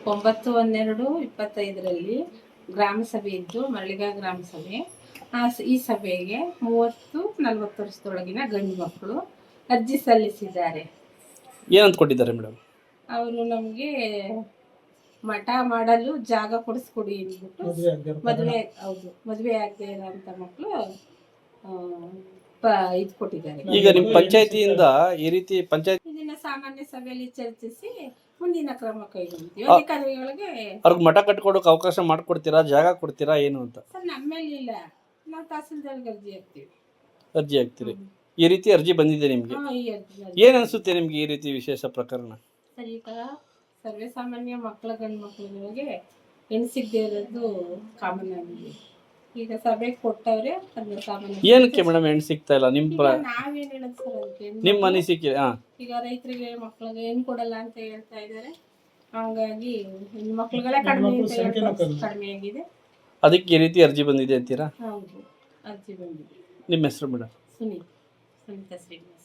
9/12/25ರಲ್ಲಿ ಗ್ರಾಮ ಸಭೆ ಇದ್ದು, ಮರಳಿಗ ಗ್ರಾಮ ಸಭೆ. ಈ ಸಭೆಗೆ 30-40 ವರ್ಷದೊಳಗಿನ ಗಂಡು ಮಕ್ಕಳು ಅರ್ಜಿ ಸಲ್ಲಿಸಿದ್ದಾರೆ. ಏನಂತ ಕೊಟ್ಟಿದ್ದಾರೆ ಮೇಡಮ್? ಅವರು ನಮಗೆ ಮಠ ಮಾಡಲು ಜಾಗ ಕೊಡಿಸ್ಕೊಡಿ ಅಂದ್ಬಿಟ್ಟು, ಮದುವೆ ಆಗದೆ ಇರೋಂಥ ಮಕ್ಕಳು ಇದು ಕೊಟ್ಟಿದ್ದಾರೆ. ಈಗ ನಿಮ್ಮ ಪಂಚಾಯತಿಯಿಂದ ಈ ರೀತಿ ಇದನ್ನ ಸಾಮಾನ್ಯ ಸಭೆಯಲ್ಲಿ ಚರ್ಚಿಸಿ ಮುಂದಿನ ಕ್ರಮ ಕೈಗೊಳ್ತೀವಿ. ಅಧಿಕಾರಿಗಳಿಗೆ ಅವ್ರಿಗೆ ಮಠ ಕಟ್ಕೊಡೋಕೆ ಅವಕಾಶ ಮಾಡಿಕೊಡ್ತೀರಾ, ಜಾಗ ಕೊಡ್ತೀರಾ ಏನು ಅಂತ? ಸರ್, ನಮ್ಮಲ್ಲಿ ಇಲ್ಲ, ನಾವು ತಹಸೀಲ್ದಾರ್ಗೆ ಅರ್ಜಿ ಹಾಕ್ತೀರಿ. ಈ ರೀತಿ ಅರ್ಜಿ ಬಂದಿದೆ ನಿಮಗೆ, ಏನ್ ಅನ್ಸುತ್ತೆ ನಿಮ್ಗೆ ಈ ರೀತಿ ವಿಶೇಷ ಪ್ರಕರಣ? ಸರ್, ಈಗ ಸರ್ವೇ ಸಾಮಾನ್ಯ ಗಂಡು ಮಕ್ಕಳಿಗೆ ಹೆಣ್ಣು ಸಿಗದೆ ಇರೋದು ಕಾಮನ್ ಆಗಿದೆ. ಈಗ ಸಭೆಗೆ ಕೊಟ್ಟವ್ರೆ, ಅದನ್ನ ಸಾಮಾನ್ಯ ಏನಕ್ಕೆ ಮೇಡಮ್ ಹೆಣ್ಣು ಸಿಗ್ತಾ ಇಲ್ಲ? ನಾವೇನ್ ಹೇಳೋದು ಸರ್ ಅದಕ್ಕೆ? ನಿಮ್ಮ ಅನಿಸಿಕೆ? ಈಗ ರೈತರಿಗೆ ಮಕ್ಕಳಿಗೆ ಹೆಣ್ಣು ಕೊಡಲ್ಲ ಅಂತ ಹೇಳ್ತಾ ಇದ್ದಾರೆ. ಹಾಗಾಗಿ ಹೆಣ್ಣು ಮಕ್ಕಳುಗಳೇ ಕಡಿಮೆ ಆಗಿದೆ. ಅದಕ್ಕೆ ಈ ರೀತಿ ಅರ್ಜಿ ಬಂದಿದೆ ಅಂತೀರಾ? ಹೌದು, ಅರ್ಜಿ ಬಂದಿದೆ. ನಿಮ್ಮ ಹೆಸರು ಮೇಡಮ್? ಸುನೀತಾ ಶ್ರೀನಿವಾಸ್.